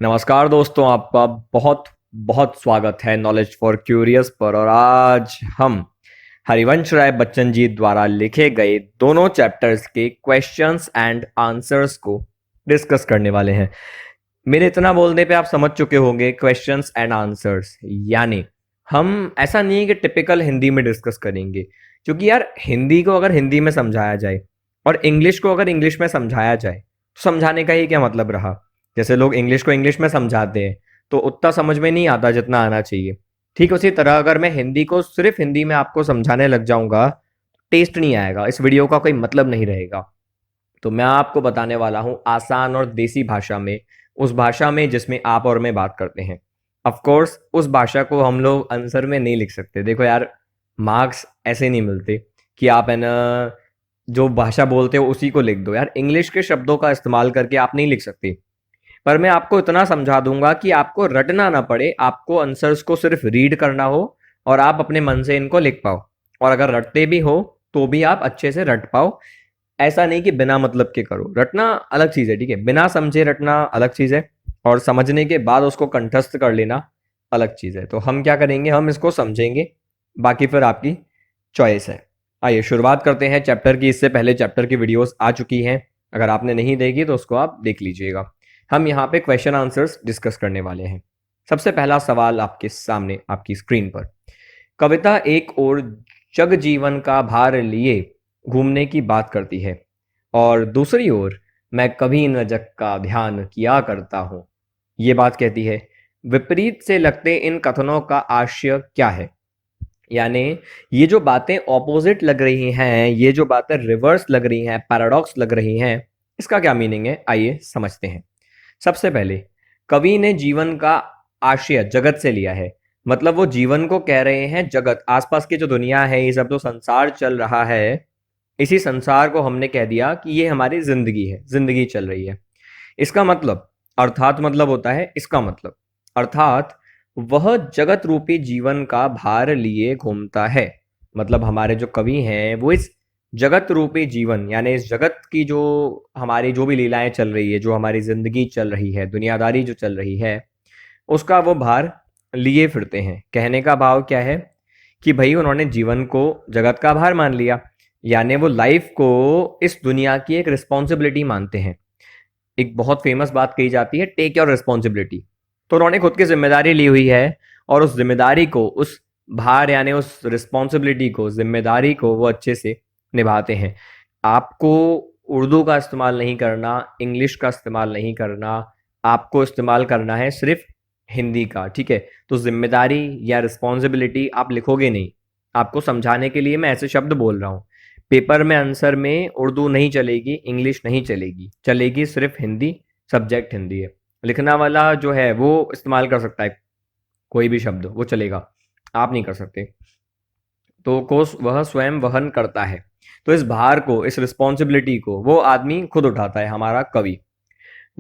नमस्कार दोस्तों, आपका बहुत बहुत स्वागत है नॉलेज फॉर क्यूरियस पर। और आज हम हरिवंश राय बच्चन जी द्वारा लिखे गए दोनों चैप्टर्स के क्वेश्चंस एंड आंसर्स को डिस्कस करने वाले हैं। मेरे इतना बोलने पे आप समझ चुके होंगे, क्वेश्चंस एंड आंसर्स यानी हम ऐसा नहीं है कि टिपिकल हिंदी में डिस्कस करेंगे, क्योंकि यार हिंदी को अगर हिंदी में समझाया जाए और इंग्लिश को अगर इंग्लिश में समझाया जाए तो समझाने का ही क्या मतलब रहा। जैसे लोग इंग्लिश को इंग्लिश में समझाते हैं तो उतना समझ में नहीं आता जितना आना चाहिए। ठीक उसी तरह अगर मैं हिंदी को सिर्फ हिंदी में आपको समझाने लग जाऊंगा, टेस्ट नहीं आएगा, इस वीडियो का कोई मतलब नहीं रहेगा। तो मैं आपको बताने वाला हूं आसान और देसी भाषा में, उस भाषा में जिसमें आप और मैं बात करते हैं। ऑफ कोर्स उस भाषा को हम लोग आंसर में नहीं लिख सकते। देखो यार, मार्क्स ऐसे नहीं मिलते कि आप है ना जो भाषा बोलते हो उसी को लिख दो। यार इंग्लिश के शब्दों का इस्तेमाल करके आप नहीं लिख सकते। पर मैं आपको इतना समझा दूंगा कि आपको रटना ना पड़े, आपको आंसर्स को सिर्फ रीड करना हो और आप अपने मन से इनको लिख पाओ। और अगर रटते भी हो तो भी आप अच्छे से रट पाओ। ऐसा नहीं कि बिना मतलब के करो। रटना अलग चीज है, ठीक है, बिना समझे रटना अलग चीज है, और समझने के बाद उसको कंठस्थ कर लेना अलग चीज है। तो हम क्या करेंगे, हम इसको समझेंगे, बाकी फिर आपकी चॉइस है। आइए शुरुआत करते हैं चैप्टर की। इससे पहले चैप्टर की वीडियोस आ चुकी हैं, अगर आपने नहीं देखी तो उसको आप देख लीजिएगा। हम यहाँ पे क्वेश्चन आंसर्स डिस्कस करने वाले हैं। सबसे पहला सवाल आपके सामने आपकी स्क्रीन पर। कविता एक और जग जीवन का भार लिए घूमने की बात करती है और दूसरी ओर मैं कभी न जग का ध्यान किया करता हूं, ये बात कहती है। विपरीत से लगते इन कथनों का आशय क्या है? यानी ये जो बातें ऑपोजिट लग रही हैं, ये जो बातें रिवर्स लग रही हैं, पैराडॉक्स लग रही हैं, इसका क्या मीनिंग है, आइए समझते हैं। सबसे पहले कवि ने जीवन का आशय जगत से लिया है। मतलब वो जीवन को कह रहे हैं, जगत आसपास की जो दुनिया है, ये सब जो संसार चल रहा है, इसी संसार को हमने कह दिया कि ये हमारी जिंदगी है, जिंदगी चल रही है। इसका मतलब, अर्थात मतलब होता है इसका मतलब, अर्थात वह जगत रूपी जीवन का भार लिए घूमता है। मतलब हमारे जो कवि हैं वो इस जगत रूपी जीवन यानी इस जगत की जो हमारी जो भी लीलाएं चल रही है, जो हमारी जिंदगी चल रही है, दुनियादारी जो चल रही है, उसका वो भार लिए फिरते हैं। कहने का भाव क्या है कि भाई उन्होंने जीवन को जगत का भार मान लिया, यानी वो लाइफ को इस दुनिया की एक रिस्पॉन्सिबिलिटी मानते हैं। एक बहुत फेमस बात कही जाती है, टेक योर रिस्पॉन्सिबिलिटी। तो उन्होंने खुद की जिम्मेदारी ली हुई है और उस जिम्मेदारी को, उस भार यानी उस रिस्पॉन्सिबिलिटी को, जिम्मेदारी को वो अच्छे से निभाते हैं। आपको उर्दू का इस्तेमाल नहीं करना, इंग्लिश का इस्तेमाल नहीं करना, आपको इस्तेमाल करना है सिर्फ हिंदी का, ठीक है। तो जिम्मेदारी या रिस्पॉन्सिबिलिटी आप लिखोगे नहीं, आपको समझाने के लिए मैं ऐसे शब्द बोल रहा हूँ। पेपर में आंसर में उर्दू नहीं चलेगी, इंग्लिश नहीं चलेगी, चलेगी सिर्फ हिंदी। सब्जेक्ट हिंदी है, लिखना वाला जो है वो इस्तेमाल कर सकता है कोई भी शब्द, वो चलेगा, आप नहीं कर सकते। तो को वह स्वयं वहन करता है। तो इस भार को, इस रिस्पॉन्सिबिलिटी को वो आदमी खुद उठाता है, हमारा कवि।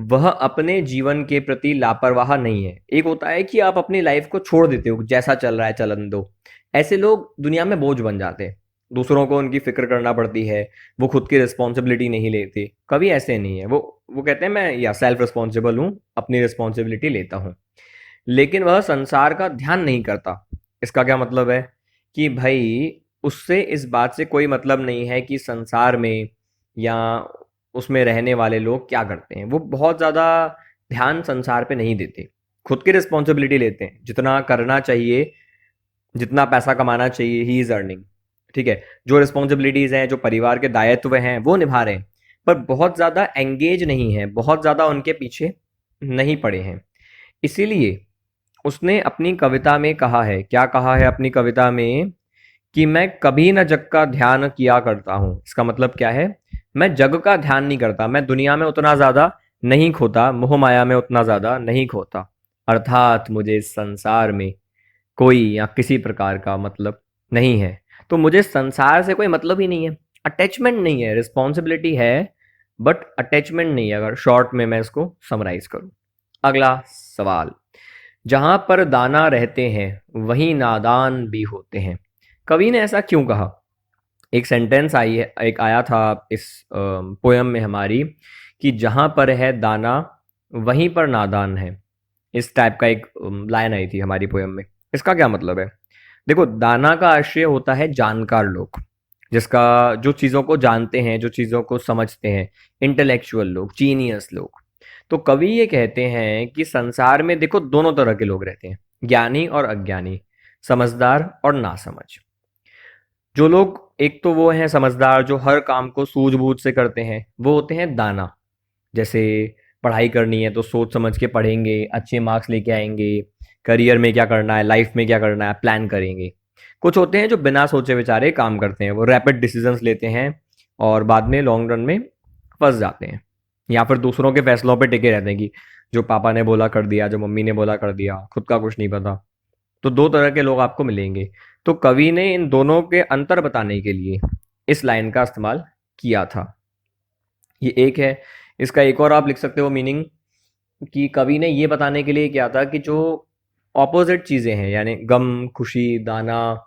वह अपने जीवन के प्रति लापरवाह नहीं है। एक होता है कि आप अपनी लाइफ को छोड़ देते हो, जैसा चल रहा है चलन दो। ऐसे लोग दुनिया में बोझ बन जाते हैं, दूसरों को उनकी फिक्र करना पड़ती है, वो खुद की रिस्पॉन्सिबिलिटी नहीं लेते। कभी ऐसे नहीं है, वो कहते हैं मैं या सेल्फ रिस्पॉन्सिबल हूँ, अपनी रिस्पॉन्सिबिलिटी लेता हूँ। लेकिन वह संसार का ध्यान नहीं करता। इसका क्या मतलब है कि भाई उससे इस बात से कोई मतलब नहीं है कि संसार में या उसमें रहने वाले लोग क्या करते हैं। वो बहुत ज़्यादा ध्यान संसार पे नहीं देते, खुद की रिस्पॉन्सिबिलिटी लेते हैं। जितना करना चाहिए, जितना पैसा कमाना चाहिए, ही इज अर्निंग, ठीक है। जो रिस्पॉन्सिबिलिटीज हैं, जो परिवार के दायित्व हैं, वो निभा रहे हैं, पर बहुत ज़्यादा एंगेज नहीं है, बहुत ज़्यादा उनके पीछे नहीं पड़े हैं। इसीलिए उसने अपनी कविता में कहा है, क्या कहा है अपनी कविता में, कि मैं कभी न जग का ध्यान किया करता हूँ। इसका मतलब क्या है, मैं जग का ध्यान नहीं करता, मैं दुनिया में उतना ज्यादा नहीं खोता, मोह माया में उतना ज्यादा नहीं खोता। अर्थात मुझे इस संसार में कोई या किसी प्रकार का मतलब नहीं है। तो मुझे संसार से कोई मतलब ही नहीं है, अटैचमेंट नहीं है। रिस्पॉन्सिबिलिटी है बट अटैचमेंट नहीं है, अगर शॉर्ट में मैं इसको समराइज करूं। अगला सवाल। जहां पर दाना रहते हैं वहीं नादान भी होते हैं। कवि ने ऐसा क्यों कहा? एक सेंटेंस आई है, एक आया था इस पोयम में हमारी, कि जहां पर है दाना वहीं पर नादान है। इस टाइप का एक लाइन आई थी हमारी पोयम में। इसका क्या मतलब है? देखो, दाना का आश्रय होता है जानकार लोग, जिसका जो चीज़ों को जानते हैं, जो चीज़ों को समझते हैं, इंटेलेक्चुअल लोग, जीनियस लोग। तो कवि ये कहते हैं कि संसार में देखो दोनों तरह के लोग रहते हैं, ज्ञानी और अज्ञानी, समझदार और नासमझ। जो लोग, एक तो वो हैं समझदार जो हर काम को सूझबूझ से करते हैं, वो होते हैं दाना। जैसे पढ़ाई करनी है तो सोच समझ के पढ़ेंगे, अच्छे मार्क्स लेके आएंगे, करियर में क्या करना है, लाइफ में क्या करना है, प्लान करेंगे। कुछ होते हैं जो बिना सोचे विचारे काम करते हैं, वो रैपिड डिसीजंस लेते हैं और बाद में लॉन्ग रन में फंस जाते हैं, या फिर दूसरों के फैसलों पे टिके रहते हैं कि जो पापा ने बोला कर दिया, जो मम्मी ने बोला कर दिया, खुद का कुछ नहीं पता। तो दो तरह के लोग आपको मिलेंगे। तो कवि ने इन दोनों के अंतर बताने के लिए इस लाइन का इस्तेमाल किया था। ये एक है। इसका एक और आप लिख सकते हो मीनिंग, कि कवि ने ये बताने के लिए किया था कि जो ऑपोजिट चीज़ें हैं, यानी गम, खुशी, दाना,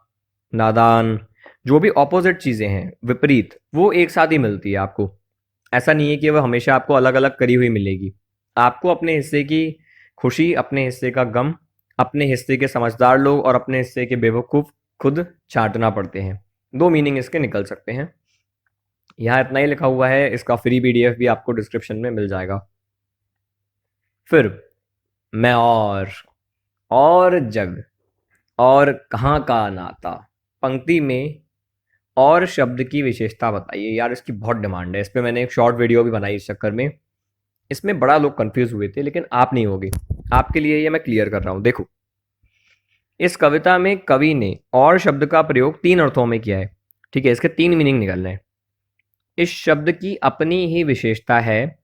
नादान, जो भी ऑपोजिट चीज़ें हैं, विपरीत, वो एक साथ ही मिलती है आपको। ऐसा नहीं है कि वह हमेशा आपको अलग अलग करी हुई मिलेगी। आपको अपने हिस्से की खुशी, अपने हिस्से का गम, अपने हिस्से के समझदार लोग और अपने हिस्से के बेवकूफ़ खुद छांटना पड़ते हैं। दो मीनिंग इसके निकल सकते हैं। यहाँ इतना ही लिखा हुआ है, इसका फ्री पीडीएफ भी आपको डिस्क्रिप्शन में मिल जाएगा। फिर मैं और जग और कहाँ का नाता, पंक्ति में और शब्द की विशेषता बताइए। यार इसकी बहुत डिमांड है, इस पे मैंने एक शॉर्ट वीडियो भी बनाई इस चक्कर में। इसमें बड़ा लोग कंफ्यूज हुए थे, लेकिन आप नहीं होगे, आपके लिए ये मैं क्लियर कर रहा हूँ। देखो, इस कविता में कवि ने और शब्द का प्रयोग तीन अर्थों में किया है। ठीक है, इसके तीन मीनिंग निकलने हैं। इस शब्द की अपनी ही विशेषता है,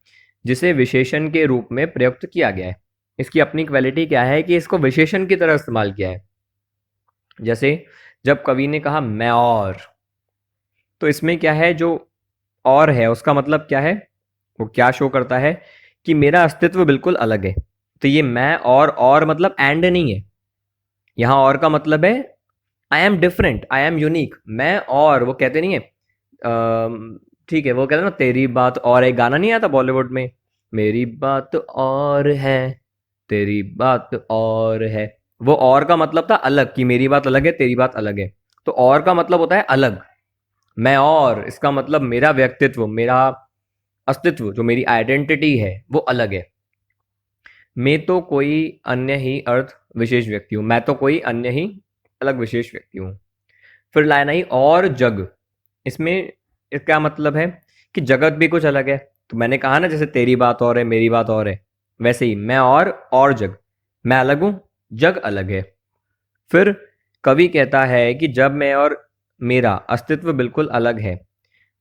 जिसे विशेषण के रूप में प्रयुक्त किया गया है। इसकी अपनी क्वालिटी क्या है कि इसको विशेषण की तरह इस्तेमाल किया है। जैसे जब कवि ने कहा मैं और, तो इसमें क्या है, जो और है उसका मतलब क्या है, वो क्या शो करता है कि मेरा अस्तित्व बिल्कुल अलग है। तो ये मैं और मतलब एंड नहीं है। यहाँ और का मतलब है I am different, I am unique. मैं और, वो कहते नहीं है, ठीक है, वो कहते हैं ना तेरी बात और, एक गाना नहीं आता बॉलीवुड में, मेरी बात और है, तेरी बात और है। वो और का मतलब था अलग, कि मेरी बात अलग है, तेरी बात अलग है। तो और का मतलब होता है अलग। मैं और, इसका मतलब मेरा व्यक्तित्व, मेरा अस्तित्व, जो मेरी आइडेंटिटी है वो अलग है। मैं तो कोई अन्य ही अर्थ विशेष व्यक्ति हूँ, मैं तो कोई अन्य ही अलग विशेष व्यक्ति हूँ। फिर लाइन आई और जग। इसमें क्या मतलब है कि जगत भी कुछ अलग है। तो मैंने कहा ना, जैसे तेरी बात और है, मेरी बात और है, वैसे ही मैं और जग, मैं अलग हूं, जग अलग है। फिर कवि कहता है कि जब मैं और मेरा अस्तित्व बिल्कुल अलग है,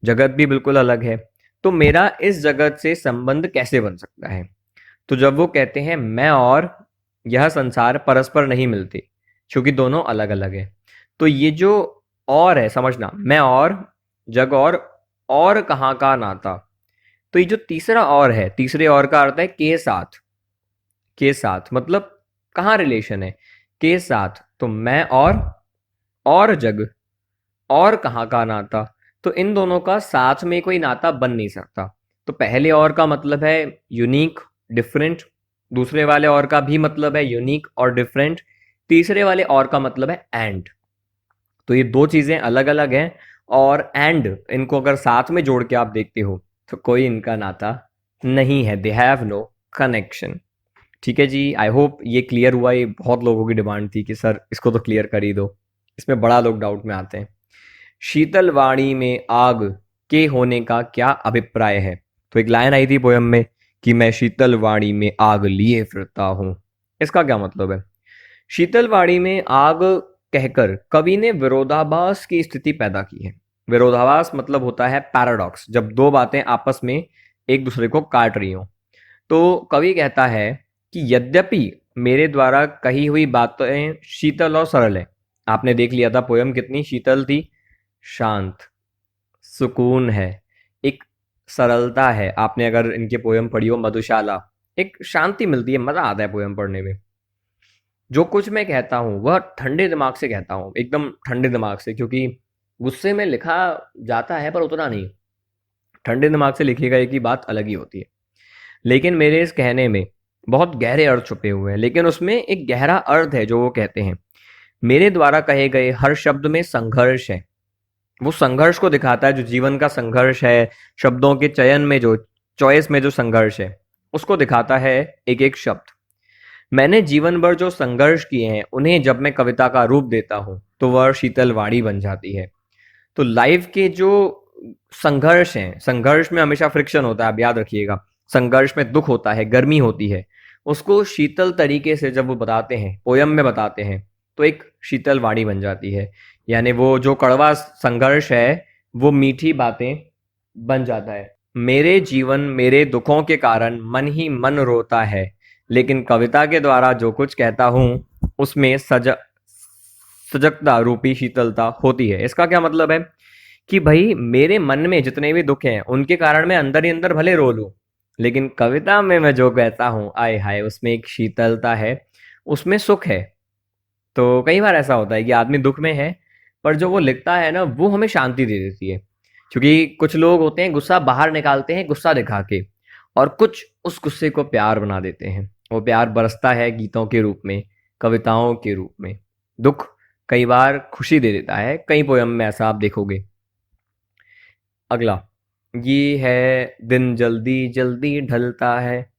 जगत भी बिल्कुल अलग है, तो मेरा इस जगत से संबंध कैसे बन सकता है। तो जब वो कहते हैं मैं और यह संसार परस्पर नहीं मिलते, क्योंकि दोनों अलग अलग है। तो ये जो और है, समझना, मैं और जग और कहाँ का नाता। तो ये जो तीसरा और है, तीसरे और का अर्थ है के साथ। के साथ मतलब कहाँ रिलेशन है, के साथ। तो मैं और जग और कहाँ का नाता, तो इन दोनों का साथ में कोई नाता बन नहीं सकता। तो पहले और का मतलब है यूनिक, डिफरेंट। दूसरे वाले और का भी मतलब है यूनिक और डिफरेंट। तीसरे वाले और का मतलब है एंड। तो ये दो चीजें अलग अलग हैं, और एंड, इनको अगर साथ में जोड़ के आप देखते हो तो कोई इनका नाता नहीं है, दे हैव नो कनेक्शन। ठीक है जी, आई होप ये क्लियर हुआ। ये बहुत लोगों की डिमांड थी कि सर इसको तो क्लियर कर ही दो, इसमें बड़ा लोग डाउट में आते हैं। शीतल वाणी में आग के होने का क्या अभिप्राय है। तो एक लाइन आई थी पोयम में कि मैं शीतल वाणी में आग लिए फिरता हूं। इसका क्या मतलब है? शीतल वाणी में आग कहकर कवि ने विरोधाभास की स्थिति पैदा की है। विरोधाभास मतलब होता है पैराडॉक्स, जब दो बातें आपस में एक दूसरे को काट रही हो। तो कवि कहता है कि यद्यपि मेरे द्वारा कही हुई बातें शीतल और सरल है। आपने देख लिया था पोयम कितनी शीतल थी, शांत, सुकून है, एक सरलता है। आपने अगर इनके पोयम पढ़ी हो, मधुशाला, एक शांति मिलती है, मजा आता है पोयम पढ़ने में। जो कुछ मैं कहता हूँ वह ठंडे दिमाग से कहता हूँ, एकदम ठंडे दिमाग से, क्योंकि गुस्से में लिखा जाता है पर उतना नहीं। ठंडे दिमाग से लिखी गई की बात अलग ही होती है। लेकिन मेरे इस कहने में बहुत गहरे अर्थ छुपे हुए हैं, लेकिन उसमें एक गहरा अर्थ है जो वो कहते हैं। मेरे द्वारा कहे गए हर शब्द में संघर्ष है। वो संघर्ष को दिखाता है, जो जीवन का संघर्ष है, शब्दों के चयन में जो चॉइस में जो संघर्ष है, उसको दिखाता है एक एक शब्द। मैंने जीवन भर जो संघर्ष किए हैं, उन्हें जब मैं कविता का रूप देता हूँ तो वह शीतल वाणी बन जाती है। तो लाइफ के जो संघर्ष हैं, संघर्ष में हमेशा फ्रिक्शन होता है, आप याद रखिएगा। संघर्ष में दुख होता है, गर्मी होती है, उसको शीतल तरीके से जब वो बताते हैं, पोयम में बताते हैं, तो एक शीतल वाणी बन जाती है। यानी वो जो कड़वा संघर्ष है वो मीठी बातें बन जाता है। मेरे जीवन मेरे दुखों के कारण मन ही मन रोता है, लेकिन कविता के द्वारा जो कुछ कहता हूँ उसमें सजगता रूपी शीतलता होती है। इसका क्या मतलब है कि भाई मेरे मन में जितने भी दुख हैं उनके कारण मैं अंदर ही अंदर भले रो लूं, लेकिन कविता में मैं जो कहता हूँ, आय हाय, उसमें एक शीतलता है, उसमें सुख है। तो कई बार ऐसा होता है कि आदमी दुख में है, पर जो वो लिखता है ना वो हमें शांति दे देती है। क्योंकि कुछ लोग होते हैं गुस्सा बाहर निकालते हैं गुस्सा दिखा के, और कुछ उस गुस्से को प्यार बना देते हैं। वो प्यार बरसता है गीतों के रूप में, कविताओं के रूप में। दुख कई बार खुशी दे देता है, कई पोयम में ऐसा आप देखोगे। अगला ये है, दिन जल्दी जल्दी ढलता है।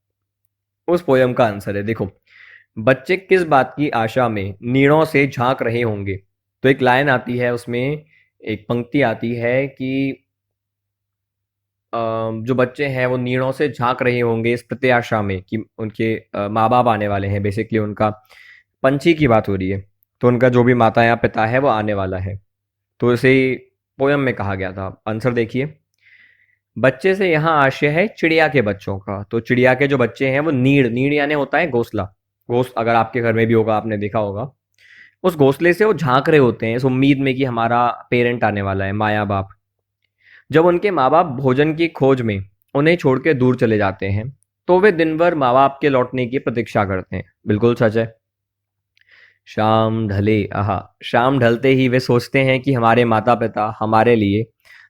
उस पोयम का आंसर है, देखो, बच्चे किस बात की आशा में नीड़ों से झांक रहे होंगे। तो एक लाइन आती है उसमें, एक पंक्ति आती है कि जो बच्चे हैं वो नीड़ों से झांक रहे होंगे इस प्रत्याशा में कि उनके माँ बाप आने वाले हैं। बेसिकली उनका पंछी की बात हो रही है, तो उनका जो भी माता या पिता है वो आने वाला है। तो इसे पोयम में कहा गया था। आंसर देखिए, बच्चे से यहाँ आशय है चिड़िया के बच्चों का। तो चिड़िया के जो बच्चे हैं वो नीड़, नीड़ यानी होता है घोंसला। अगर आपके घर में भी होगा, आपने देखा होगा, उस घोंसले से वो झांक रहे होते हैं इस उम्मीद में कि हमारा पेरेंट आने वाला है, माया बाप। जब उनके माँ बाप भोजन की खोज में उन्हें छोड़ के दूर चले जाते हैं, तो वे दिन भर माँ बाप के लौटने की प्रतीक्षा करते हैं। बिल्कुल सच है। शाम ढले, आहा, शाम ढलते ही वे सोचते हैं कि हमारे माता पिता हमारे लिए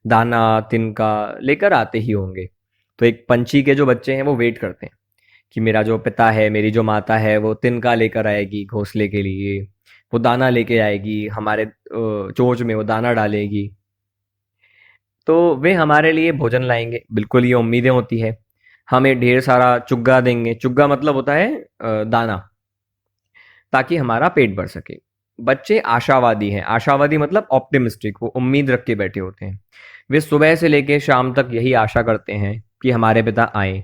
दाना तिनका लेकर आते ही होंगे। तो एक पंछी के जो बच्चे हैं वो वेट करते हैं कि मेरा जो पिता है, मेरी जो माता है, वो तिनका लेकर आएगी घोंसले के लिए, वो दाना लेके आएगी, हमारे चोंच में वो दाना डालेगी, तो वे हमारे लिए भोजन लाएंगे। बिल्कुल ये उम्मीदें होती है। हमें ढेर सारा चुग्गा देंगे। चुग्गा मतलब होता है दाना, ताकि हमारा पेट भर सके। बच्चे आशावादी हैं। आशावादी मतलब ऑप्टिमिस्टिक, वो उम्मीद रख के बैठे होते हैं। वे सुबह से लेकर शाम तक यही आशा करते हैं कि हमारे पिता आए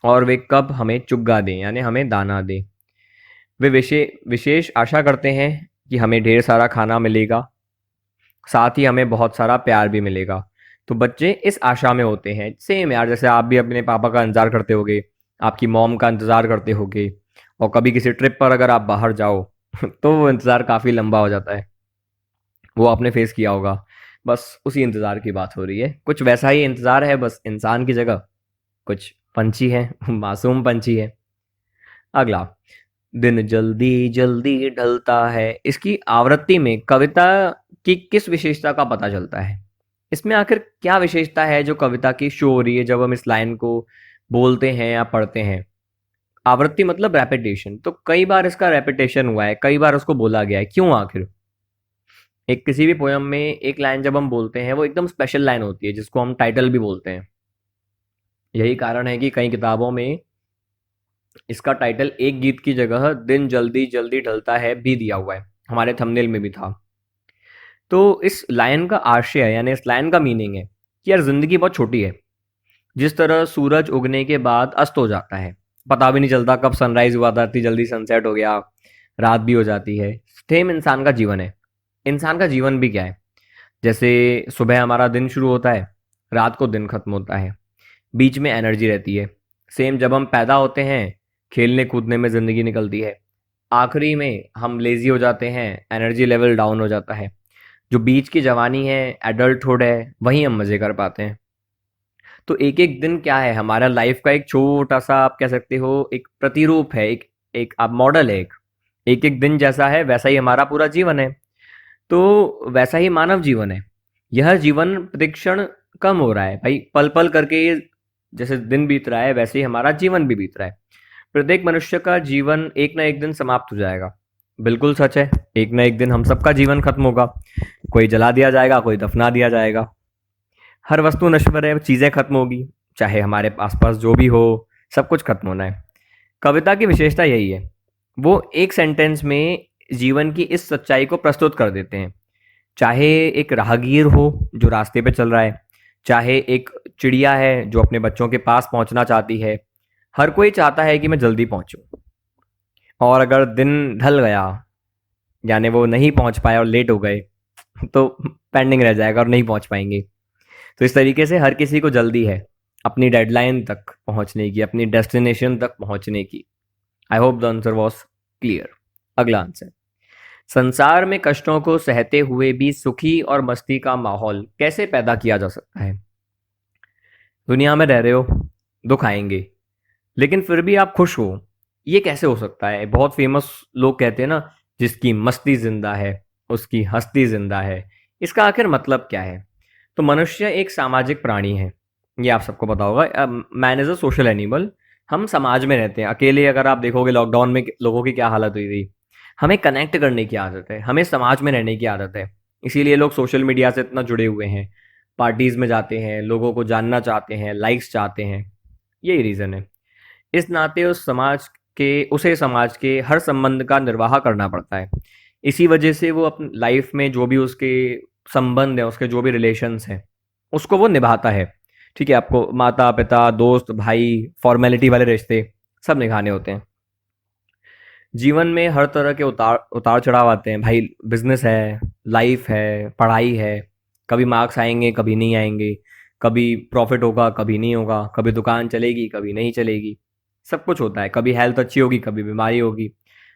और वे कब हमें चुग्गा दें, यानी हमें दाना दें। वे विशेष आशा करते हैं कि हमें ढेर सारा खाना मिलेगा, साथ ही हमें बहुत सारा प्यार भी मिलेगा। तो बच्चे इस आशा में होते हैं। सेम यार, जैसे आप भी अपने पापा का इंतजार करते होगे, आपकी मॉम का इंतजार करते होगे, और कभी किसी ट्रिप पर अगर आप बाहर जाओ तो वो इंतजार काफी लंबा हो जाता है। वो आपने फेस किया होगा। बस उसी इंतजार की बात हो रही है। कुछ वैसा ही इंतजार है, बस इंसान की जगह कुछ पंछी है, मासूम पंछी है। अगला, दिन जल्दी जल्दी ढलता है। इसकी आवृत्ति में कविता की किस विशेषता का पता चलता है? इसमें आखिर क्या विशेषता है जो कविता की शो हो रही है जब हम इस लाइन को बोलते हैं या पढ़ते हैं? आवृत्ति मतलब रेपिटेशन। तो कई बार इसका रेपिटेशन हुआ है, कई बार उसको बोला गया है। क्यों आखिर? एक किसी भी पोयम में एक लाइन जब हम बोलते हैं वो एकदम स्पेशल लाइन होती है, जिसको हम टाइटल भी बोलते हैं। यही कारण है कि कई किताबों में इसका टाइटल एक गीत की जगह दिन जल्दी जल्दी ढलता है भी दिया हुआ है। हमारे थंबनेल में भी था। तो इस लाइन का आशय यानी इस लाइन का मीनिंग है कि यार जिंदगी बहुत छोटी है। जिस तरह सूरज उगने के बाद अस्त हो जाता है, पता भी नहीं चलता कब सनराइज हुआ था, इतनी जल्दी सनसेट हो गया, रात भी हो जाती है। सेम इंसान का जीवन है। इंसान का जीवन भी क्या है, जैसे सुबह हमारा दिन शुरू होता है, रात को दिन खत्म होता है, बीच में एनर्जी रहती है। सेम जब हम पैदा होते हैं, खेलने कूदने में ज़िंदगी निकलती है, आखिरी में हम लेज़ी हो जाते हैं, एनर्जी लेवल डाउन हो जाता है। जो बीच की जवानी है, एडल्टहुड है, वहीं हम मज़े कर पाते हैं। तो एक एक दिन क्या है, हमारा लाइफ का एक छोटा सा, आप कह सकते हो, एक प्रतिरूप है, एक एक आप मॉडल है। एक एक दिन जैसा है वैसा ही हमारा पूरा जीवन है। तो वैसा ही मानव जीवन है। यह जीवन प्रतिक्षण कम हो रहा है भाई, पल पल करके ये जैसे दिन बीत रहा है वैसे ही हमारा जीवन भी बीत रहा है। प्रत्येक मनुष्य का जीवन एक ना एक दिन समाप्त हो जाएगा। बिल्कुल सच है, एक ना एक दिन हम सबका जीवन खत्म होगा। कोई जला दिया जाएगा, कोई दफना दिया जाएगा। हर वस्तु नश्वर है, चीजें खत्म होगी, चाहे हमारे आसपास जो भी हो, सब कुछ खत्म होना है। कविता की विशेषता यही है, वो एक सेंटेंस में जीवन की इस सच्चाई को प्रस्तुत कर देते हैं। चाहे एक राहगीर हो जो रास्ते पे चल रहा है, चाहे एक चिड़िया है जो अपने बच्चों के पास पहुंचना चाहती है, हर कोई चाहता है कि मैं जल्दी पहुंचूं। और अगर दिन ढल गया, यानी वो नहीं पहुंच पाए और लेट हो गए, तो पेंडिंग रह जाएगा और नहीं पहुंच पाएंगे। तो इस तरीके से हर किसी को जल्दी है अपनी डेडलाइन तक पहुंचने की, अपनी डेस्टिनेशन तक पहुंचने की। I hope the answer was clear. अगला आंसर, संसार में कष्टों को सहते हुए भी सुखी और मस्ती का माहौल कैसे पैदा किया जा सकता है? दुनिया में रह रहे हो, दुख आएंगे, लेकिन फिर भी आप खुश हो, ये कैसे हो सकता है? बहुत फेमस लोग कहते हैं ना, जिसकी मस्ती जिंदा है उसकी हस्ती जिंदा है। इसका आखिर मतलब क्या है? तो मनुष्य एक सामाजिक प्राणी है, ये आप सबको पता होगा। Man is a social animal. हम समाज में रहते हैं। अकेले अगर आप देखोगे लॉकडाउन में लोगों की क्या हालत हुई थी। हमें कनेक्ट करने की आदत है, हमें समाज में रहने की आदत है। इसीलिए लोग सोशल मीडिया से इतना जुड़े हुए हैं, पार्टीज में जाते हैं, लोगों को जानना चाहते हैं, लाइक्स चाहते हैं। यही रीज़न है। इस नाते उसे समाज के हर संबंध का निर्वाह करना पड़ता है। इसी वजह से वो अपनी लाइफ में जो भी उसके संबंध है, उसके जो भी रिलेशंस हैं, उसको वो निभाता है। ठीक है, आपको माता पिता दोस्त भाई फॉर्मेलिटी वाले रिश्ते सब निभाने होते हैं। जीवन में हर तरह के उतार उतार चढ़ाव आते हैं भाई। बिजनेस है, लाइफ है, पढ़ाई है। कभी मार्क्स आएंगे, कभी नहीं आएंगे। कभी प्रॉफिट होगा, कभी नहीं होगा। कभी दुकान चलेगी, कभी नहीं चलेगी। सब कुछ होता है। कभी हेल्थ अच्छी होगी, कभी बीमारी होगी।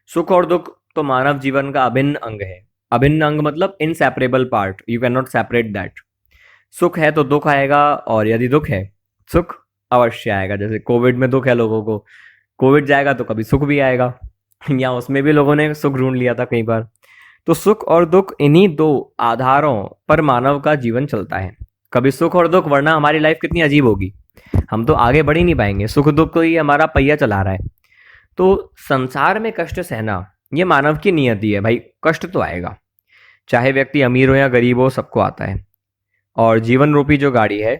सुख और दुख तो मानव जीवन का अभिन्न अंग है। अभिन्न अंग मतलब inseparable part, you can not separate that. सुख है तो दुख आएगा, और यदि दुख है, सुख अवश्य आएगा। जैसे कोविड में दुख है लोगों को, कोविड जाएगा तो कभी सुख भी आएगा। या उसमें भी लोगों ने सुख ढूंढ लिया था कई बार। तो सुख और दुख, इन्हीं दो आधारों पर मानव का जीवन चलता है। कभी सुख और दुख, वरना हमारी लाइफ कितनी अजीब होगी, हम तो आगे बढ़ ही नहीं पाएंगे। सुख दुख को ही हमारा पहिया चला रहा है। तो संसार में कष्ट सहना ये मानव की नियति है भाई। कष्ट तो आएगा, चाहे व्यक्ति अमीर हो या गरीब हो, सबको आता है। और जीवन रूपी जो गाड़ी है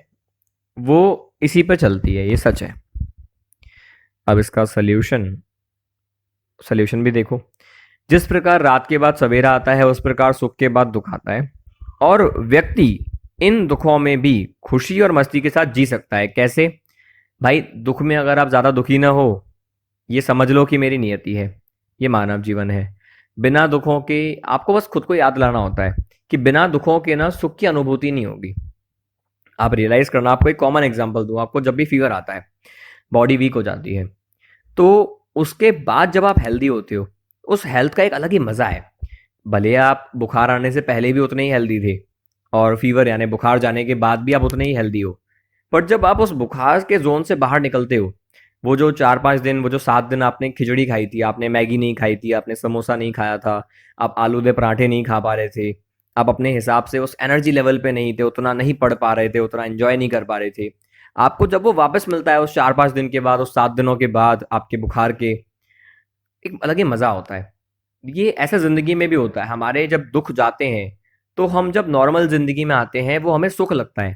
वो इसी पे चलती है, ये सच है। अब इसका सल्यूशन भी देखो। जिस प्रकार रात के बाद सवेरा आता है, उस प्रकार सुख के बाद दुख आता है। और व्यक्ति इन दुखों में भी खुशी और मस्ती के साथ जी सकता है। कैसे? भाई दुख में अगर आप ज्यादा दुखी ना हो, ये समझ लो कि मेरी नियति है, ये मानव जीवन है। बिना दुखों के आपको बस खुद को याद लाना होता है कि बिना दुखों के ना सुख की अनुभूति नहीं होगी। आप रियलाइज करना, आपको एक कॉमन एग्जांपल दूं। आपको जब भी फीवर आता है, बॉडी वीक हो जाती है, तो उसके बाद जब आप हेल्दी होते हो, उस हेल्थ का एक अलग ही मजा है। भले आप बुखार आने से पहले भी उतने ही हेल्दी थे, और फीवर यानी बुखार जाने के बाद भी आप उतने ही हेल्दी हो। पर जब आप उस बुखार के जोन से बाहर निकलते हो, वो जो 4-5 दिन, वो जो 7 दिन आपने खिचड़ी खाई थी, आपने मैगी नहीं खाई थी, आपने समोसा नहीं खाया था, आप आलू दे पराठे नहीं खा पा रहे थे, आप अपने हिसाब से उस एनर्जी लेवल पे नहीं थे, उतना नहीं पढ़ पा रहे थे, उतना एंजॉय नहीं कर पा रहे थे। आपको जब वो वापस मिलता है उस 4-5 दिन के बाद, उस 7 दिनों के बाद आपके बुखार के, एक अलग ही मजा होता है। ये ऐसा जिंदगी में भी होता है। हमारे जब दुख जाते हैं, तो हम जब नॉर्मल जिंदगी में आते हैं, वो हमें सुख लगता है।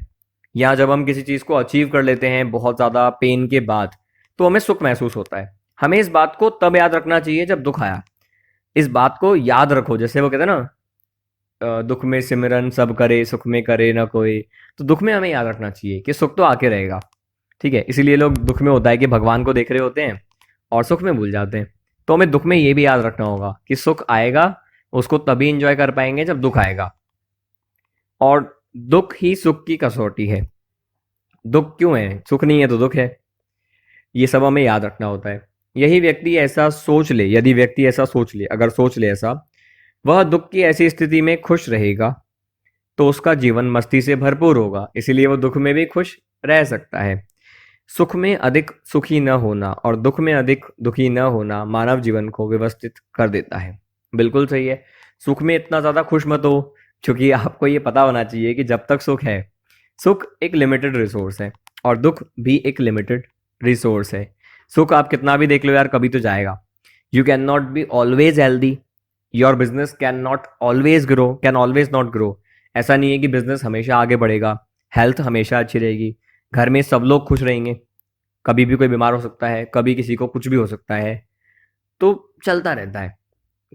या जब हम किसी चीज को अचीव कर लेते हैं बहुत ज्यादा पेन के बाद, तो हमें सुख महसूस होता है। हमें इस बात को तब याद रखना चाहिए जब दुख आया। इस बात को याद रखो। जैसे वो कहते हैं ना, दुख में सिमरन सब करे, सुख में करे ना कोई। तो दुख में हमें याद रखना चाहिए कि सुख तो आके रहेगा। ठीक है, इसीलिए लोग दुख में होता है कि भगवान को देख रहे होते हैं और सुख में भूल जाते हैं। तो हमें दुख में ये भी याद रखना होगा कि सुख आएगा, उसको तभी इंजॉय कर पाएंगे जब दुख आएगा। और दुख ही सुख की कसौटी है। दुख क्यों है? सुख नहीं है तो दुख है। ये सब हमें याद रखना होता है। यही व्यक्ति ऐसा सोच ले, यदि व्यक्ति ऐसा सोच ले, अगर सोच ले ऐसा, वह दुख की ऐसी स्थिति में खुश रहेगा, तो उसका जीवन मस्ती से भरपूर होगा। इसीलिए वो दुख में भी खुश रह सकता है। सुख में अधिक सुखी न होना और दुख में अधिक दुखी न होना मानव जीवन को व्यवस्थित कर देता है। बिल्कुल सही है। सुख में इतना ज़्यादा खुश मत हो, क्योंकि आपको ये पता होना चाहिए कि जब तक सुख है, सुख एक लिमिटेड रिसोर्स है और दुख भी एक लिमिटेड रिसोर्स है। सुख आप कितना भी देख लो यार, कभी तो जाएगा। You can not be always healthy, your business can not always grow, can always not grow. ऐसा नहीं है कि बिजनेस हमेशा आगे बढ़ेगा, हेल्थ हमेशा अच्छी रहेगी, घर में सब लोग खुश रहेंगे, कभी भी कोई बीमार हो सकता है, कभी किसी को कुछ भी हो सकता है, तो चलता रहता है।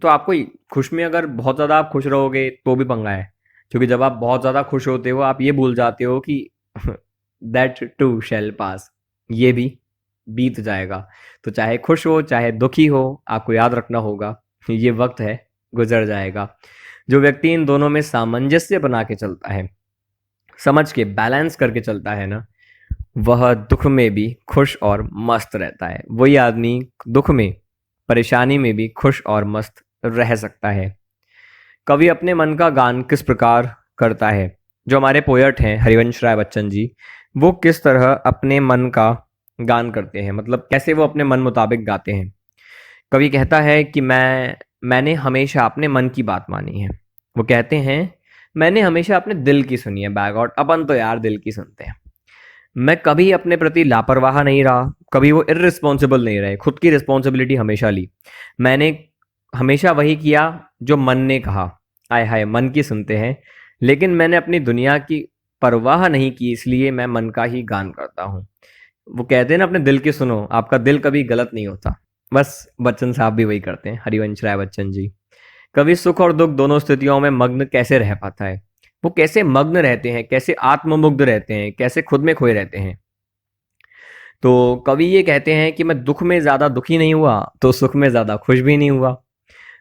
तो आपको खुश में अगर बहुत ज़्यादा आप खुश रहोगे तो भी पंगा है, क्योंकि जब आप बहुत ज़्यादा खुश होते हो आप ये भूल जाते हो कि दैट टू शैल पास, ये भी बीत जाएगा। तो चाहे खुश हो चाहे दुखी हो, आपको याद रखना होगा ये वक्त है, गुजर जाएगा। जो व्यक्ति इन दोनों में सामंजस्य बना के चलता है, समझ के बैलेंस करके चलता है ना, वह दुख में भी खुश और मस्त रहता है। वही आदमी दुख में, परेशानी में भी खुश और मस्त रह सकता है। कवि अपने मन का गान किस प्रकार करता है? जो हमारे पोएट हैं हरिवंश राय बच्चन जी, वो किस तरह अपने मन का गान करते हैं, मतलब कैसे वो अपने मन मुताबिक गाते हैं। कवि कहता है कि मैंने हमेशा अपने मन की बात मानी है। वो कहते हैं मैंने हमेशा अपने दिल की सुनी है बैग, और अपन तो यार दिल की सुनते हैं। मैं कभी अपने प्रति लापरवाह नहीं रहा, कभी वो इर्रिस्पॉन्सिबल नहीं रहे, खुद की रिस्पॉन्सिबिलिटी हमेशा ली। मैंने हमेशा वही किया जो मन ने कहा। आय हाय, मन की सुनते हैं, लेकिन मैंने अपनी दुनिया की परवाह नहीं की, इसलिए मैं मन का ही गान करता हूँ। वो कहते हैं ना, अपने दिल की सुनो, आपका दिल कभी गलत नहीं होता। बस बच्चन साहब भी वही करते हैं, हरिवंश राय बच्चन जी। कभी सुख और दुख दोनों स्थितियों में मग्न कैसे रह पाता है? वो कैसे मग्न रहते हैं, कैसे आत्ममुग्ध रहते हैं, कैसे खुद में खोए रहते हैं? तो कवि ये कहते हैं कि मैं दुख में ज्यादा दुखी नहीं हुआ तो सुख में ज्यादा खुश भी नहीं हुआ।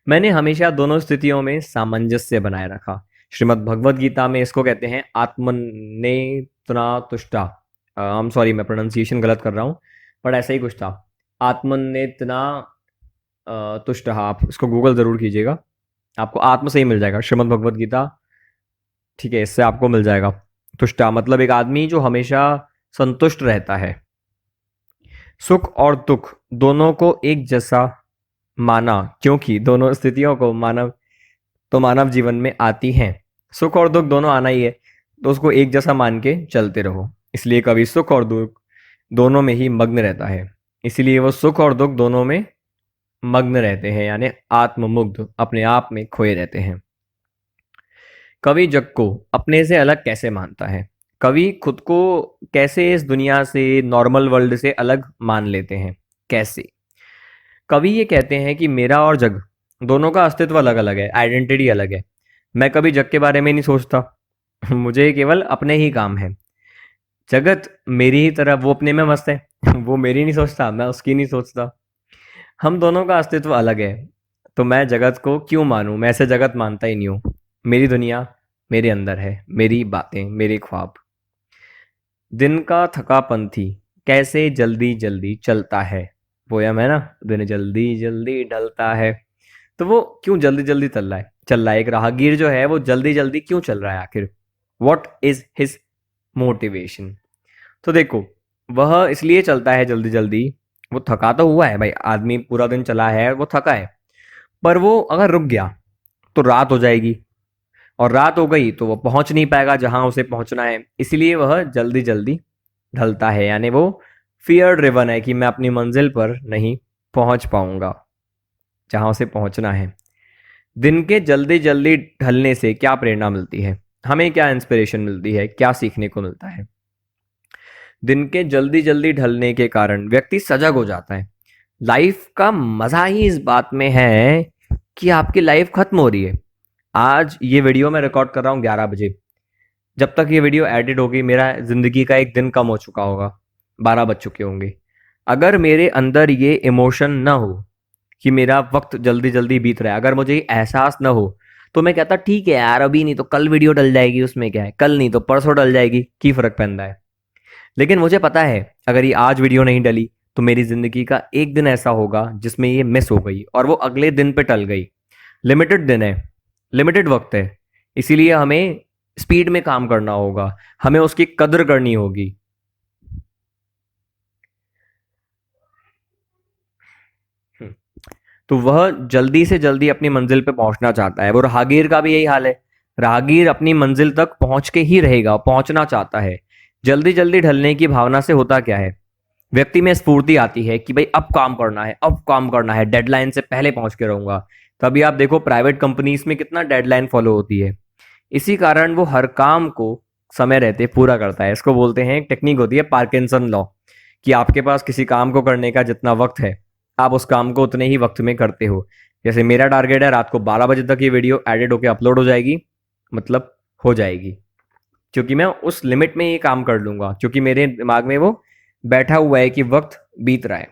मैंने हमेशा दोनों स्थितियों में सामंजस्य बनाए रखा। श्रीमद् भगवद गीता में इसको कहते हैं आत्मनेत्रा तुष्टा। आई एम सॉरी, मैं प्रोनाउंसिएशन गलत कर रहा हूँ, पर ऐसा ही कुछ था, आत्मनेत्रा तुष्ट। आप इसको गूगल जरूर कीजिएगा, आपको आत्म से ही मिल जाएगा, श्रीमद् भगवद गीता, ठीक है, इससे आपको मिल जाएगा। तुष्टा मतलब एक आदमी जो हमेशा संतुष्ट रहता है। सुख और दुख दोनों को एक जैसा माना, क्योंकि दोनों स्थितियों को मानव जीवन में आती हैं। सुख और दुख दोनों आना ही है, तो उसको एक जैसा मान के चलते रहो। इसलिए कभी सुख और दुख दोनों में ही मग्न रहता है, इसलिए वो सुख और दुख दोनों में मग्न रहते हैं, यानी आत्ममुग्ध, अपने आप में खोए रहते हैं। कवि जग को अपने से अलग कैसे मानता है? कवि खुद को कैसे इस दुनिया से, नॉर्मल वर्ल्ड से अलग मान लेते हैं? कैसे? कवि ये कहते हैं कि मेरा और जग दोनों का अस्तित्व अलग अलग है, आइडेंटिटी अलग है। मैं कभी जग के बारे में नहीं सोचता मुझे केवल अपने ही काम है। जगत मेरी ही तरह, वो अपने में मस्त है वो मेरी नहीं सोचता, मैं उसकी नहीं सोचता। हम दोनों का अस्तित्व अलग है, तो मैं जगत को क्यों मानूं? मैं ऐसे जगत मानता ही नहीं हूं। मेरी दुनिया मेरे अंदर है, मेरी बातें, मेरे ख्वाब। दिन का थका पंथी कैसे जल्दी जल्दी चलता है? पोयम है ना, दिन जल्दी जल्दी ढलता है। तो वो क्यों जल्दी जल्दी चल रहा है? एक राहगीर जो है वो जल्दी जल्दी क्यों चल रहा है आखिर? What is his motivation? तो देखो, वह इसलिए चलता है जल्दी जल्दी, वो थका तो हुआ है भाई, आदमी पूरा दिन चला है, वो थका है, पर वो अगर रुक गया तो रात हो जाएगी, और रात हो गई तो वो पहुंच नहीं पाएगा जहां उसे पहुंचना है। इसलिए वह जल्दी जल्दी ढलता है, यानी वो फियर ड्रिवन है कि मैं अपनी मंजिल पर नहीं पहुंच पाऊंगा जहां उसे पहुंचना है। दिन के जल्दी जल्दी ढलने से क्या प्रेरणा मिलती है? हमें क्या इंस्पिरेशन मिलती है, क्या सीखने को मिलता है? दिन के जल्दी जल्दी ढलने के कारण व्यक्ति सजग हो जाता है। लाइफ का मजा ही इस बात में है कि आपकी लाइफ खत्म हो रही है। आज ये वीडियो मैं रिकॉर्ड कर रहा हूँ 11 बजे, जब तक ये वीडियो एडिट होगी मेरा जिंदगी का एक दिन कम हो चुका होगा, 12 बज चुके होंगे। अगर मेरे अंदर ये इमोशन ना हो कि मेरा वक्त जल्दी जल्दी बीत रहा है, अगर मुझे एहसास ना हो, तो मैं कहता ठीक है यार, अभी नहीं तो कल वीडियो डल जाएगी, उसमें क्या है, कल नहीं तो परसों डल जाएगी, की फर्क पैंदा है। लेकिन मुझे पता है अगर ये आज वीडियो नहीं डली तो मेरी जिंदगी का एक दिन ऐसा होगा जिसमें ये मिस हो गई और वो अगले दिन पे टल गई। लिमिटेड दिन है, लिमिटेड वक्त है, इसीलिए हमें स्पीड में काम करना होगा, हमें उसकी कदर करनी होगी। तो वह जल्दी से जल्दी अपनी मंजिल पे पहुंचना चाहता है। वो राहगीर का भी यही हाल है, राहगीर अपनी मंजिल तक पहुंच के ही रहेगा, पहुंचना चाहता है। जल्दी जल्दी ढलने की भावना से होता क्या है? व्यक्ति में स्फूर्ति आती है कि भाई अब काम करना है, अब काम करना है, डेडलाइन से पहले पहुंच के रहूंगा। तभी आप देखो प्राइवेट कंपनीज में कितना डेडलाइन फॉलो होती है। इसी कारण वो हर काम को समय रहते पूरा करता है। इसको बोलते हैं, एक टेक्निक होती है पार्किंसन लॉ, कि आपके पास किसी काम को करने का जितना वक्त है आप उस काम को उतने ही वक्त में करते हो। जैसे मेरा टारगेट है रात को 12 बजे तक ये वीडियो एडिट होकर अपलोड हो जाएगी, मतलब हो जाएगी, क्योंकि मैं उस लिमिट में ये काम कर लूंगा, क्योंकि मेरे दिमाग में वो बैठा हुआ है कि वक्त बीत रहा है।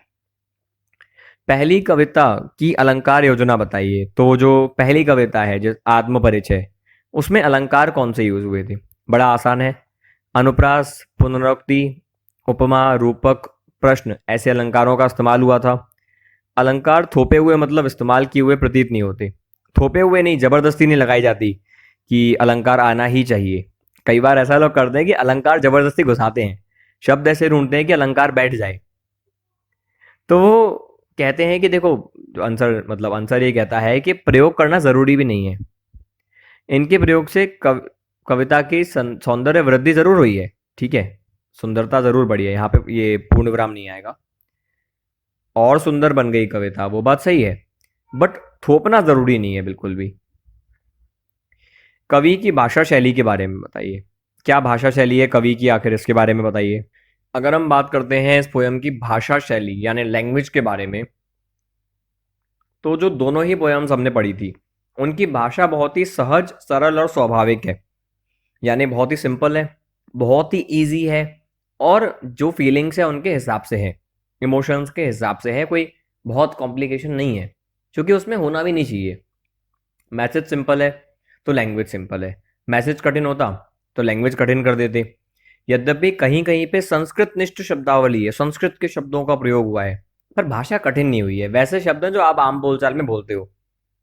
पहली कविता की अलंकार योजना बताइए। तो जो पहली कविता है जो आत्म परिचय, उसमें अलंकार कौन से यूज हुए थे? बड़ा आसान है, अनुप्रास, पुनरुक्ति, उपमा, रूपक, प्रश्न, ऐसे अलंकारों का इस्तेमाल हुआ था। अलंकार थोपे हुए मतलब इस्तेमाल किए हुए प्रतीत नहीं होते। थोपे हुए नहीं, जबरदस्ती नहीं लगाई जाती कि अलंकार आना ही चाहिए। कई बार ऐसा लोग करते हैं कि अलंकार जबरदस्ती घुसाते हैं, शब्द ऐसे ढूंढते हैं कि अलंकार बैठ जाए। तो वो कहते हैं कि देखो, आंसर ये कहता है कि प्रयोग करना जरूरी भी नहीं है। इनके प्रयोग से कविता की सौंदर्य वृद्धि जरूर हुई है, ठीक है, सुंदरता जरूर बढ़ी है, यहाँ पे ये पूर्ण विराम नहीं आएगा, और सुंदर बन गई कविता, वो बात सही है, बट थोपना जरूरी नहीं है बिल्कुल भी। कवि की भाषा शैली के बारे में बताइए। क्या भाषा शैली है कवि की, आखिर इसके बारे में बताइए। अगर हम बात करते हैं इस पोयम की भाषा शैली यानी लैंग्वेज के बारे में, तो जो दोनों ही पोयम्स हमने पढ़ी थी उनकी भाषा बहुत ही सहज, सरल और स्वाभाविक है। यानी बहुत ही सिंपल है, बहुत ही इजी है, और जो फीलिंग्स है उनके हिसाब से है, इमोशंस के हिसाब से है, कोई बहुत कॉम्प्लिकेशन नहीं है, क्योंकि उसमें होना भी नहीं चाहिए। मैसेज सिंपल है तो लैंग्वेज सिंपल है, मैसेज कठिन होता तो लैंग्वेज कठिन कर देते। यद्यपि कहीं कहीं पे संस्कृत निष्ठ शब्दावली है, संस्कृत के शब्दों का प्रयोग हुआ है, पर भाषा कठिन नहीं हुई है। वैसे शब्द हैं जो आप आम बोलचाल में बोलते हो,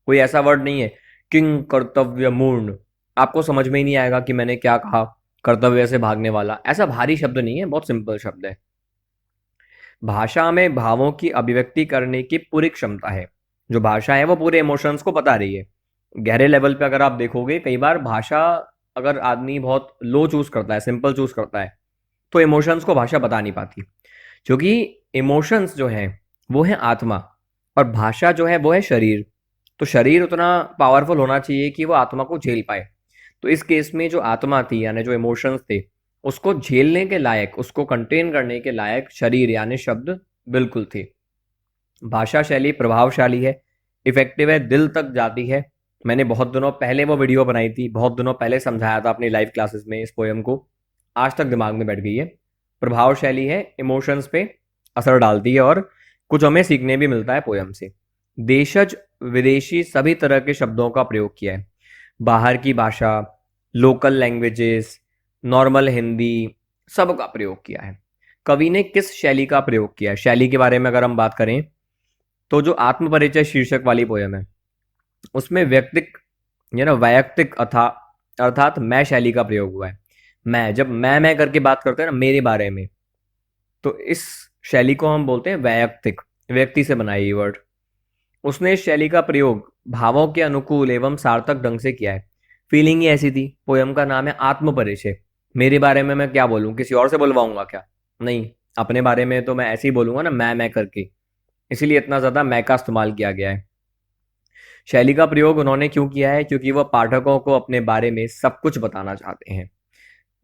कोई ऐसा वर्ड नहीं है किंग कर्तव्य मूर्ण, आपको समझ में ही नहीं आएगा कि मैंने क्या कहा, कर्तव्य से भागने वाला, ऐसा भारी शब्द नहीं है, बहुत सिंपल शब्द है। भाषा में भावों की अभिव्यक्ति करने की पूरी क्षमता है। जो भाषा है वो पूरे इमोशंस को बता रही है। गहरे लेवल पे अगर आप देखोगे, कई बार भाषा, अगर आदमी बहुत लो चूज करता है, सिंपल चूज करता है, तो इमोशंस को भाषा बता नहीं पाती, क्योंकि इमोशंस जो है वो है आत्मा, और भाषा जो है वो है शरीर। तो शरीर उतना पावरफुल होना चाहिए कि वो आत्मा को झेल पाए। तो इस केस में जो आत्मा थी यानी जो इमोशंस थे, उसको झेलने के लायक, उसको कंटेन करने के लायक शरीर यानी शब्द बिल्कुल थे। भाषा शैली प्रभावशाली है, इफेक्टिव है, दिल तक जाती है। मैंने बहुत दिनों पहले वो वीडियो बनाई थी, बहुत दिनों पहले समझाया था अपनी लाइव क्लासेस में इस पोयम को, आज तक दिमाग में बैठ गई है। प्रभावशाली है, इमोशंस पे असर डालती है, और कुछ हमें सीखने भी मिलता है पोयम से। देशज विदेशी सभी तरह के शब्दों का प्रयोग किया है, बाहर की भाषा, लोकल लैंग्वेजेस, नॉर्मल हिंदी, सब का प्रयोग किया है। कवि ने किस शैली का प्रयोग किया है, शैली के बारे में अगर हम बात करें, तो जो आत्म परिचय शीर्षक वाली पोयम है उसमें व्यक्तिक वैयक्तिक अर्थात मैं शैली का प्रयोग हुआ है। मैं, जब मैं करके बात करते हैं ना मेरे बारे में, तो इस शैली को हम बोलते हैं वैयक्तिक, व्यक्ति से बनाई ये वर्ड। उसने इस शैली का प्रयोग भावों के अनुकूल एवं सार्थक ढंग से किया है। फीलिंग ही ऐसी थी। पोयम का नाम है आत्म परिचय। मेरे बारे में मैं क्या बोलूं, किसी और से बुलवाऊंगा क्या? नहीं, अपने बारे में तो मैं ऐसे ही बोलूंगा ना, मैं करके, इसीलिए इतना ज्यादा मैं का इस्तेमाल किया गया है। शैली का प्रयोग उन्होंने क्यों किया है? क्योंकि वह पाठकों को अपने बारे में सब कुछ बताना चाहते हैं,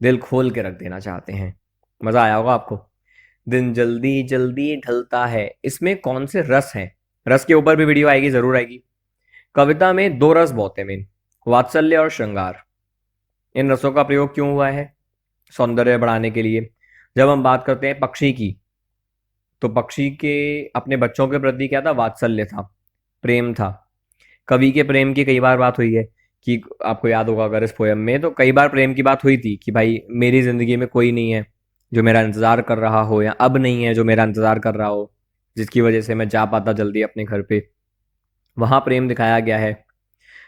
दिल खोल के रख देना चाहते हैं। मजा आया होगा आपको। दिन जल्दी जल्दी ढलता है, इसमें कौन से रस हैं? रस के ऊपर भी वीडियो आएगी, जरूर आएगी। कविता में दो रस बहुत है मेन, वात्सल्य और श्रृंगार। इन रसों का प्रयोग क्यों हुआ है? सौंदर्य बढ़ाने के लिए। जब हम बात करते हैं पक्षी की, तो पक्षी के अपने बच्चों के प्रति क्या था? वात्सल्य था, प्रेम था। कवि के प्रेम की कई बार बात हुई है, कि आपको याद होगा अगर इस पोयम में, तो कई बार प्रेम की बात हुई थी कि भाई मेरी जिंदगी में कोई नहीं है जो मेरा इंतजार कर रहा हो, या अब नहीं है जो मेरा इंतजार कर रहा हो, जिसकी वजह से मैं जा पाता जल्दी अपने घर पे। वहां प्रेम दिखाया गया है।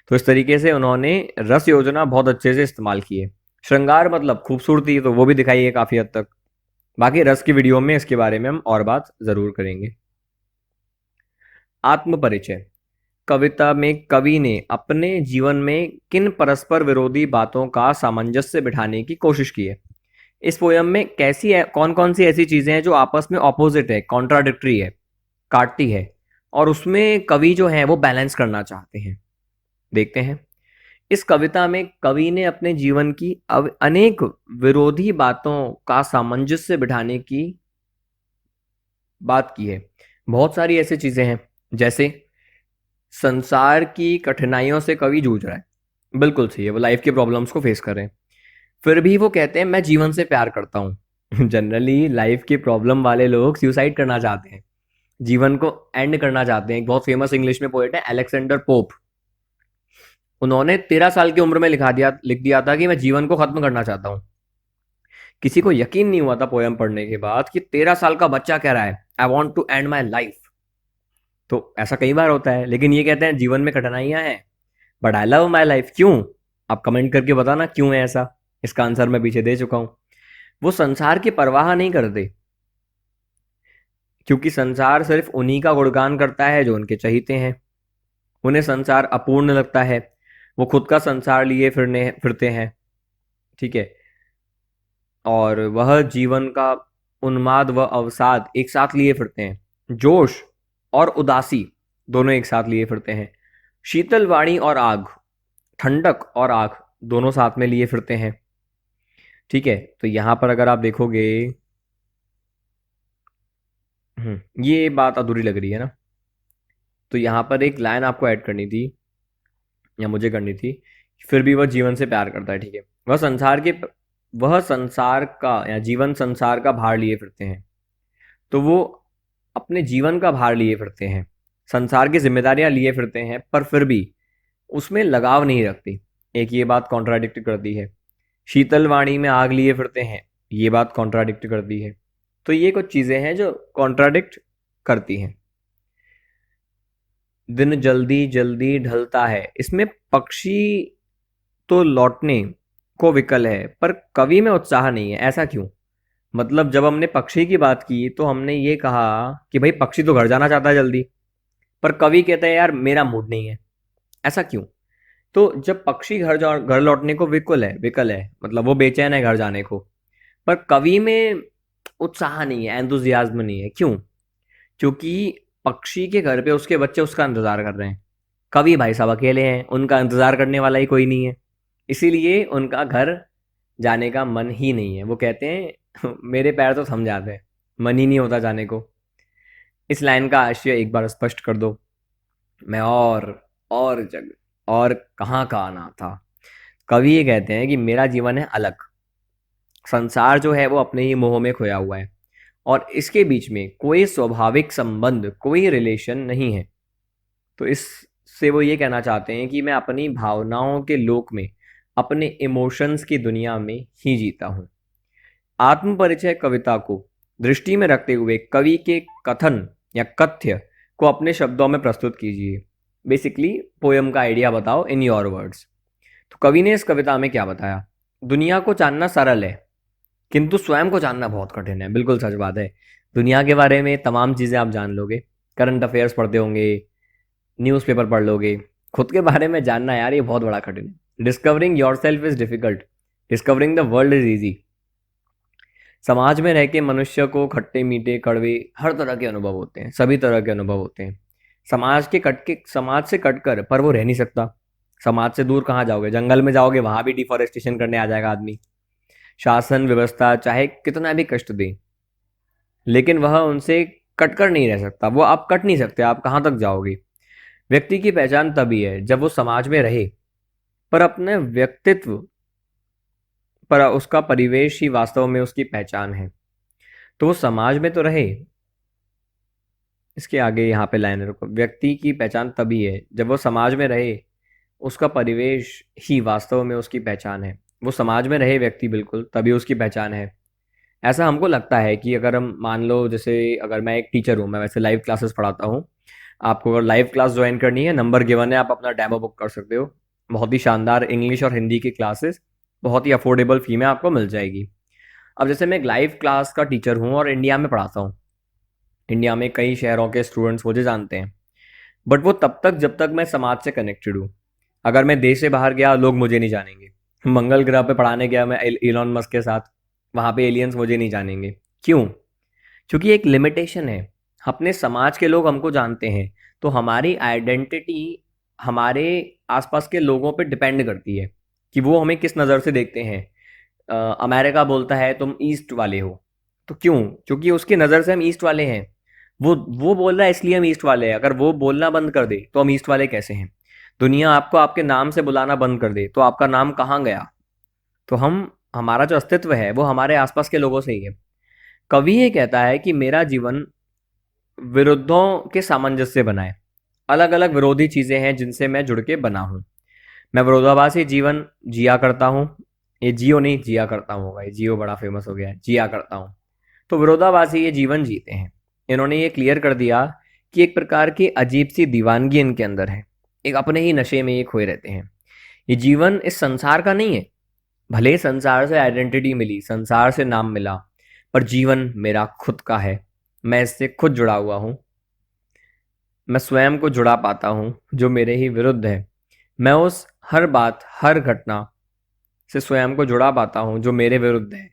तो इस तरीके से उन्होंने रस योजना बहुत अच्छे से इस्तेमाल की है। श्रृंगार मतलब खूबसूरती, तो वो भी दिखाई है काफी हद तक। बाकी रस की वीडियो में इसके बारे में हम और बात जरूर करेंगे। आत्म परिचय। कविता में कवि ने अपने जीवन में किन परस्पर विरोधी बातों का सामंजस्य बिठाने की कोशिश की है? इस पोयम में कैसी है, कौन कौन सी ऐसी चीजें हैं जो आपस में ऑपोजिट है, कॉन्ट्राडिक्टरी है, काटती है, और उसमें कवि जो है वो बैलेंस करना चाहते हैं। देखते हैं। इस कविता में कवि ने अपने जीवन की अनेक विरोधी बातों का सामंजस्य बिठाने की बात की है। बहुत सारी ऐसी चीजें हैं, जैसे संसार की कठिनाइयों से कवि जूझ रहा है, बिल्कुल सही है, वो लाइफ के प्रॉब्लम्स को फेस कर रहे हैं, फिर भी वो कहते हैं मैं जीवन से प्यार करता हूँ। जनरली लाइफ के प्रॉब्लम वाले लोग सुसाइड करना चाहते हैं, जीवन को एंड करना चाहते हैं। एक बहुत फेमस इंग्लिश में पोएट है अलेक्जेंडर पोप, उन्होंने 13 साल की उम्र में लिख दिया था कि मैं जीवन को खत्म करना चाहता हूँ। किसी को यकीन नहीं हुआ था पोयम पढ़ने के बाद कि 13 साल का बच्चा कह रहा है I want to end my life. तो ऐसा कई बार होता है, लेकिन ये कहते हैं जीवन में कठिनाइयां हैं but I love my life. क्यों? आप कमेंट करके बताना क्यों है ऐसा, इसका आंसर मैं पीछे दे चुका हूं। वो संसार की परवाह नहीं करते, क्योंकि संसार सिर्फ उन्हीं का गुणगान करता है जो उनके चहीते हैं। उन्हें संसार अपूर्ण लगता है, वो खुद का संसार लिए फिरते हैं, ठीक है, और वह जीवन का उन्माद व अवसाद एक साथ लिए फिरते हैं, जोश और उदासी दोनों एक साथ लिए फिरते हैं, शीतल वाणी और आग, ठंडक और आग दोनों साथ में लिए फिरते हैं, ठीक है। तो यहां पर अगर आप देखोगे, ये बात अधूरी लग रही है ना, तो यहां पर एक लाइन आपको ऐड करनी थी या मुझे करनी थी, फिर भी वह जीवन से प्यार करता है, ठीक है। वह संसार का या जीवन संसार का भार लिए फिरते हैं, तो वो अपने जीवन का भार लिए फिरते हैं, संसार की जिम्मेदारियां लिए फिरते हैं, पर फिर भी उसमें लगाव नहीं रखती। एक ये बात कॉन्ट्राडिक्ट करती है। शीतल वाणी में आग लिए फिरते हैं, ये बात कॉन्ट्राडिक्ट करती है। तो ये कुछ चीजें हैं जो कॉन्ट्राडिक्ट करती हैं। दिन जल्दी जल्दी ढलता है, इसमें पक्षी तो लौटने को विकल है पर कवि में उत्साह नहीं है, ऐसा क्यों? मतलब जब हमने पक्षी की बात की तो हमने ये कहा कि भाई पक्षी तो घर जाना चाहता है जल्दी, पर कवि कहता है यार मेरा मूड नहीं है, ऐसा क्यों? तो जब पक्षी घर लौटने को विकल है मतलब वो बेचैन है घर जाने को, पर कवि में उत्साह नहीं है, एंथुजियाज्म नहीं है, क्यों? क्योंकि पक्षी के घर पे उसके बच्चे उसका इंतजार कर रहे हैं, कवि भाई साहब अकेले हैं, उनका इंतजार करने वाला ही कोई नहीं है, इसीलिए उनका घर जाने का मन ही नहीं है। वो कहते हैं मेरे पैर तो थम जाते हैं, मन ही नहीं होता जाने को। इस लाइन का आशय एक बार स्पष्ट कर दो। मैं और जग और कहाँ का आना था। कवि ये कहते हैं कि मेरा जीवन है अलग, संसार जो है वो अपने ही मोह में खोया हुआ है और इसके बीच में कोई स्वाभाविक संबंध, कोई रिलेशन नहीं है। तो इससे वो ये कहना चाहते हैं कि मैं अपनी भावनाओं के लोक में, अपने इमोशंस की दुनिया में ही जीता हूँ। आत्म परिचय कविता को दृष्टि में रखते हुए कवि के कथन या कथ्य को अपने शब्दों में प्रस्तुत कीजिए। बेसिकली पोयम का आइडिया बताओ इन योर वर्ड्स। तो कवि ने इस कविता में क्या बताया? दुनिया को जानना सरल है किंतु स्वयं को जानना बहुत कठिन है। बिल्कुल सच बात है। दुनिया के बारे में तमाम चीज़ें आप जान लोगे, करंट अफेयर्स पढ़ते होंगे, न्यूज़पेपर पढ़ लोगे, खुद के बारे में जानना यार ये बहुत बड़ा कठिन है। Discovering your self is difficult, discovering the world is easy. समाज में रह के मनुष्य को खट्टे मीठे कड़वे हर तरह के अनुभव होते हैं, सभी तरह के अनुभव होते हैं। समाज से कटकर पर वो रह नहीं सकता। समाज से दूर कहाँ जाओगे? जंगल में जाओगे, वहां भी डिफॉरेस्टेशन करने आ जाएगा आदमी। शासन व्यवस्था चाहे कितना भी कष्ट दे, लेकिन वह उनसे कटकर नहीं रह सकता। वो आप कट नहीं सकते, आप कहाँ तक जाओगे? व्यक्ति की पहचान तभी है जब वो समाज में रहे, पर अपने व्यक्तित्व पर उसका परिवेश ही वास्तव में उसकी पहचान है। तो वो समाज में तो रहे, इसके आगे यहाँ पे लाइन रखो, व्यक्ति की पहचान तभी है जब वो समाज में रहे, उसका परिवेश ही वास्तव में उसकी पहचान है। वो समाज में रहे व्यक्ति, बिल्कुल, तभी उसकी पहचान है। ऐसा हमको लगता है कि अगर हम मान लो, जैसे अगर मैं एक टीचर हूँ, मैं वैसे लाइव क्लासेस पढ़ाता हूँ, आपको अगर लाइव क्लास ज्वाइन करनी है, नंबर गिवन है, आप अपना डेमो बुक कर सकते हो। बहुत ही शानदार इंग्लिश और हिंदी की क्लासेस बहुत ही अफोर्डेबल फी में आपको मिल जाएगी। अब जैसे मैं एक लाइव क्लास का टीचर हूँ और इंडिया में पढ़ाता हूँ, इंडिया में कई शहरों के स्टूडेंट्स मुझे जानते हैं, बट वो तब तक जब तक मैं समाज से कनेक्टेड हूँ। अगर मैं देश से बाहर गया, लोग मुझे नहीं जानेंगे। मंगल ग्रह पे पढ़ाने गया मैं इलॉन मस्क के साथ, वहाँ पे एलियंस मुझे नहीं जानेंगे। क्यों? क्योंकि एक लिमिटेशन है। अपने समाज के लोग हमको जानते हैं, तो हमारी आइडेंटिटी हमारे आसपास के लोगों पे डिपेंड करती है कि वो हमें किस नज़र से देखते हैं। अमेरिका बोलता है तुम ईस्ट वाले हो, तो क्यों? क्योंकि उसकी नज़र से हम ईस्ट वाले हैं। वो बोल रहा है इसलिए हम ईस्ट वाले हैं। अगर वो बोलना बंद कर दे तो हम ईस्ट वाले कैसे हैं? दुनिया आपको आपके नाम से बुलाना बंद कर दे तो आपका नाम कहाँ गया? तो हमारा जो अस्तित्व है वो हमारे आसपास के लोगों से ही है। कवि ये कहता है कि मेरा जीवन विरुद्धों के सामंजस्य से बना है। अलग अलग विरोधी चीजें हैं जिनसे मैं जुड़ के बना हूँ। मैं विरोधाभासी जीवन जिया करता हूँ। ये जियो नहीं, जिया करता हूँ होगा, ये जियो बड़ा फेमस हो गया है, जिया करता हूँ। तो विरोधाभासी ये जीवन जीते हैं। इन्होंने ये क्लियर कर दिया कि एक प्रकार की अजीब सी दीवानगी इनके अंदर है। एक अपने ही नशे में ये खोए रहते हैं। ये जीवन इस संसार का नहीं है। भले संसार से आइडेंटिटी मिली, संसार से नाम मिला, पर जीवन मेरा खुद का है। मैं इससे खुद जुड़ा हुआ हूँ। मैं स्वयं को जुड़ा पाता हूँ जो मेरे ही विरुद्ध है। मैं उस हर बात, हर घटना से स्वयं को जुड़ा पाता हूँ जो मेरे विरुद्ध है।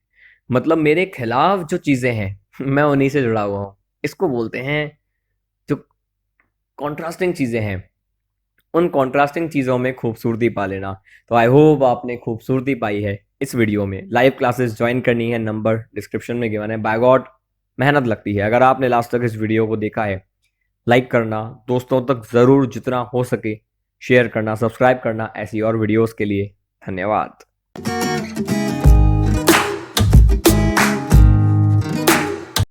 मतलब मेरे खिलाफ जो चीजें हैं मैं उन्हीं से जुड़ा हुआ हूँ। इसको बोलते हैं, जो कॉन्ट्रास्टिंग चीजें हैं, उन कॉन्ट्रास्टिंग चीज़ों में खूबसूरती पा लेना। तो आई होप आपने खूबसूरती पाई है इस वीडियो में। लाइव क्लासेस ज्वाइन करनी है, नंबर डिस्क्रिप्शन में गिवन है। बाय गॉड मेहनत लगती है। अगर आपने लास्ट तक इस वीडियो को देखा है, लाइक करना, दोस्तों तक ज़रूर जितना हो सके शेयर करना, सब्सक्राइब करना ऐसी और वीडियोस के लिए। धन्यवाद।